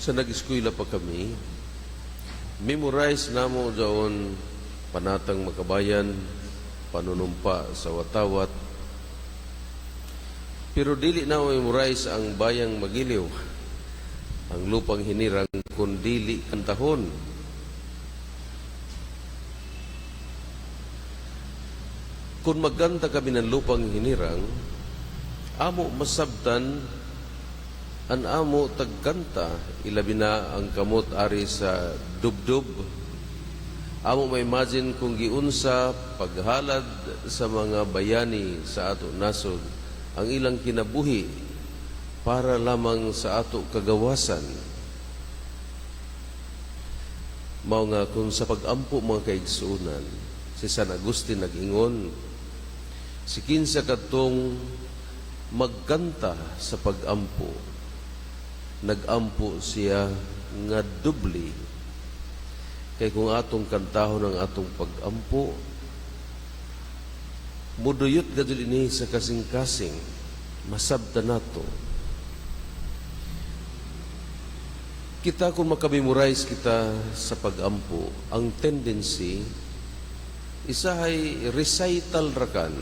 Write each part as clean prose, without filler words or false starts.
Sa nag-eskwela pa kami, memorize namo daon panatang makabayan, panunumpa sa watawat. Pero dili na memorize ang bayang magiliw, ang lupang hinirang kun dili kantahon. Kung magkanta kami ng lupang hinirang, amo masabtan an amo tagkanta, ilabi na ang kamot ari sa dubdub. Amo ma-imagine kung giunsa paghalad sa mga bayani sa ato nasod ang ilang kinabuhi para lamang sa ato kagawasan. Mao nga kung sa pagampo mga kaigsuunan, si San Agustin nag-ingon, si kinsa kadtong magkanta sa pagampo, nagampo siya nga dubli. Kay kung atong kantahon ang atong pagampo, muduyot gadto dinhi sa kasing-kasing, masabta nato. Kita kung makamemorize kita sa pagampo, ang tendency isahay recital rakan.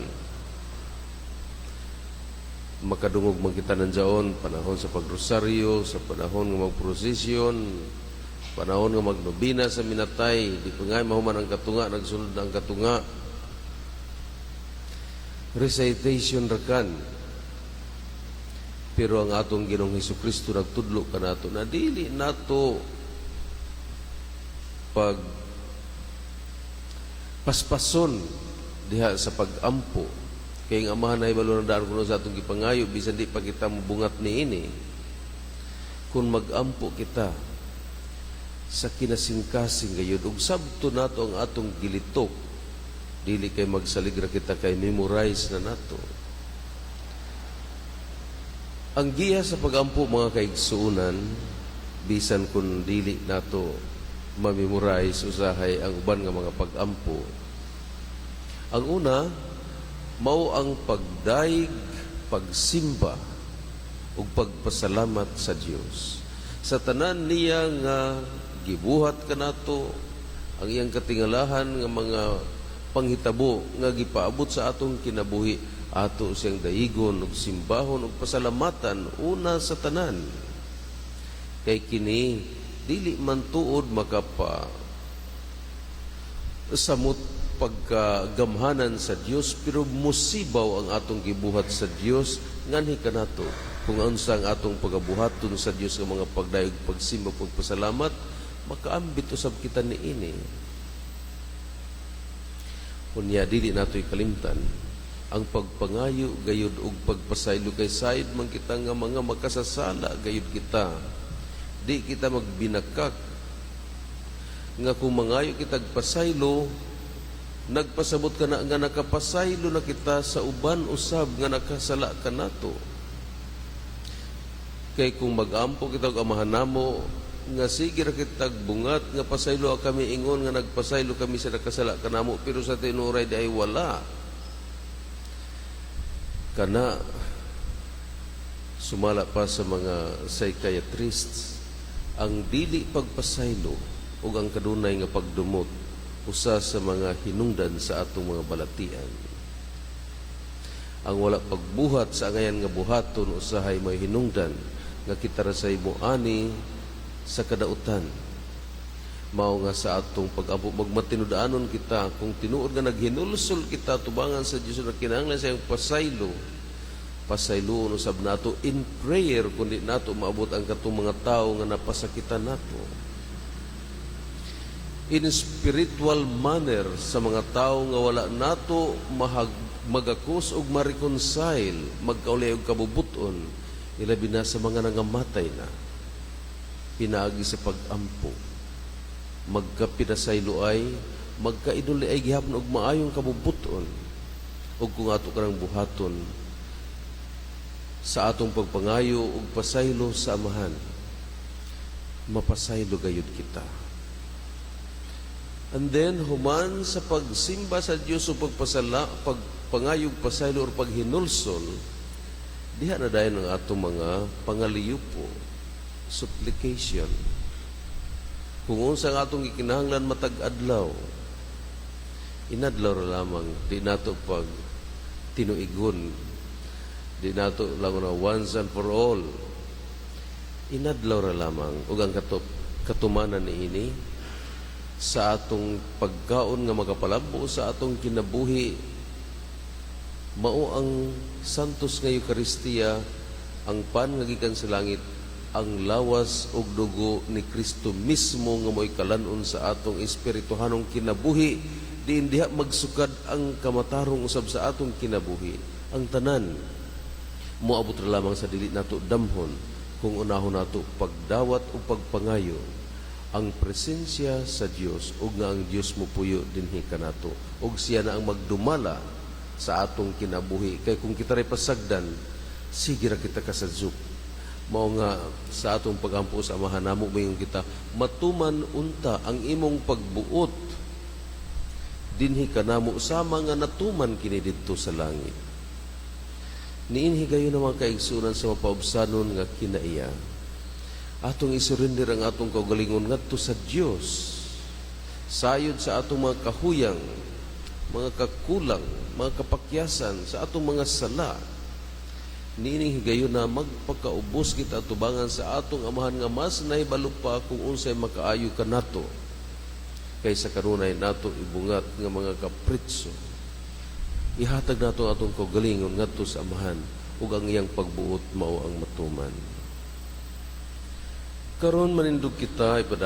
Makadungog man kita nandiyon panahon sa pagrosaryo, sa panahon ng magprosesyon, panahon ng magnobina sa minatay, di pa nga mahuman ang katunga, nagsulod ang katunga. Recitation rakan. Pero ang atong Ginoong Hesukristo nagtudlo ka nato na dili nato pag paspason diha sa pagampo. Kaya ang amahan ay balo na daan kuno sa atong gipangayo, bisan di pa kita mabungat ni ini. Kung magampo kita sa kinasingkasing gayud, ug sabto nato ang atong gilitok, dili kay magsaligra kita kay memorize na nato. Ang giya sa pagampo mga kaigsuunan, bisan kung dili nato ma-memorize usahay ang uban nga mga pagampo. Ang una, mao ang pagdaig, pagsimba ug pagpasalamat sa Dios. Sa tanan niya nga gibuhat kanato, ang iyang katingalahan nga mga panghitabo nga gipaabot sa atong kinabuhi, ato siyang daigon ug simbahon ug pasalamatan una sa tanan. Kay kini dili man tuod makapa samot pagkagamhanan sa Dios, pero musibaw ang atong gibuhat sa Dios nganhi kanato. Kung unsa ang atong pagabuhaton sa Dios nga mga pagdayeg, pagsimba, pagpasalamat, makaambit usab kita niini. Kunya dili nato'y kalimtan ang pagpangayo gayud ug pagpasaylo kay sayod man kita nga mga makasasala gayud kita. Di kita magbinakak nga kung mangayo kita pasaylo, nagpasabot ka na nga nakapasaylo na kita sa uban usab nga nakasala ka nato. Kay kung magampo kita og amahan namo nga sige ra kita bungat nga pasaylo kami ingon nga nagpasaylo kami sa nakasala ka namo, pero sa tinuray di ay wala. Kana sumala pa sa mga psychiatrists, ang dili pagpasaylo ug ang kadunay nga pagdumot usa sa mga hinungdan sa atong mga balatian. Ang wala pagbuhat sa angayan nga buhaton usahay may hinungdan nga kita ra say moani sa kadautan. Mao nga sa atong pag-ampo magmatinud-anon kita, kung tinuod nga naghinulsol kita tubangan sa Dios na kinahanglan sa iyang pasaylo, pasayloon usab nato in prayer kundi nato maabot ang katong mga tao nga napasakitan nato. In spiritual manner sa mga tao nga wala nato magakus og ma-reconcile, magkaulay og kabubuton, ilabi na sa mga nangamatay na. Pinaagi sa pagampo, magkapinasaylo ay, magkaiduli ay gihapon og maayong kabubuton, ug kung ato kanang buhaton sa atong pagpangayo ug pasaylo sa amahan, mapasaylo gayud kita. And then, human sa pagsimba sa Diyos o pagpangayog pasaylo o paghinulsol, diha na dayon ang atong mga pangaliyupo. supplication. Kung unsa nga atong gikinahanglan matag adlaw, inadlaw ra lamang, di nato pag tinuigon, di nato lang na once and for all. Inadlaw ra lamang ug ang katumanan niini sa atong pagkaon nga magapalabo sa atong kinabuhi, mao ang santos nga Eucharistia, ang pan nga gikan sa langit, ang lawas ug dugo ni Kristo mismo nga mo'y kalanon sa atong espirituhanong kinabuhi, diin diha magsukad ang kamatarong usab sa atong kinabuhi. Ang tanan moabot ra lamang sa dili nato damhon kung unahon nato pagdawat o pagpangayo ang presensya sa Dios ug nga ang Dios mopuyo dinhi kanato ug siya na ang magdumala sa atong kinabuhi. Kay kung kita ray pasagdan, sige ra kita kasadzuk. Mao nga sa atong pagampo sa Amahan namo mayon kita matuman unta ang imong pagbuot dinhi kanamo sama nga natuman kini didto sa langit. Niinhi gayon naman kaigsunan sa mapaubsanon nga kinaiya. Atong isurrender ang atong kaugalingon ngadto sa Dios. Sayod sa atong mga kahuyang, mga kakulang, mga kapakyasan, sa atong mga sala. Niining higayon na magpakaubos kita tubangan sa atong Amahan nga mas nahibalo pa kung unsay makaayo kanato kaysa kanunay nato ibungat nga mga kapritso. Ihatag nato atong kaugalingon ngadto sa Amahan ug ang iyang pagbuot mao ang matuman. Karon manindog kita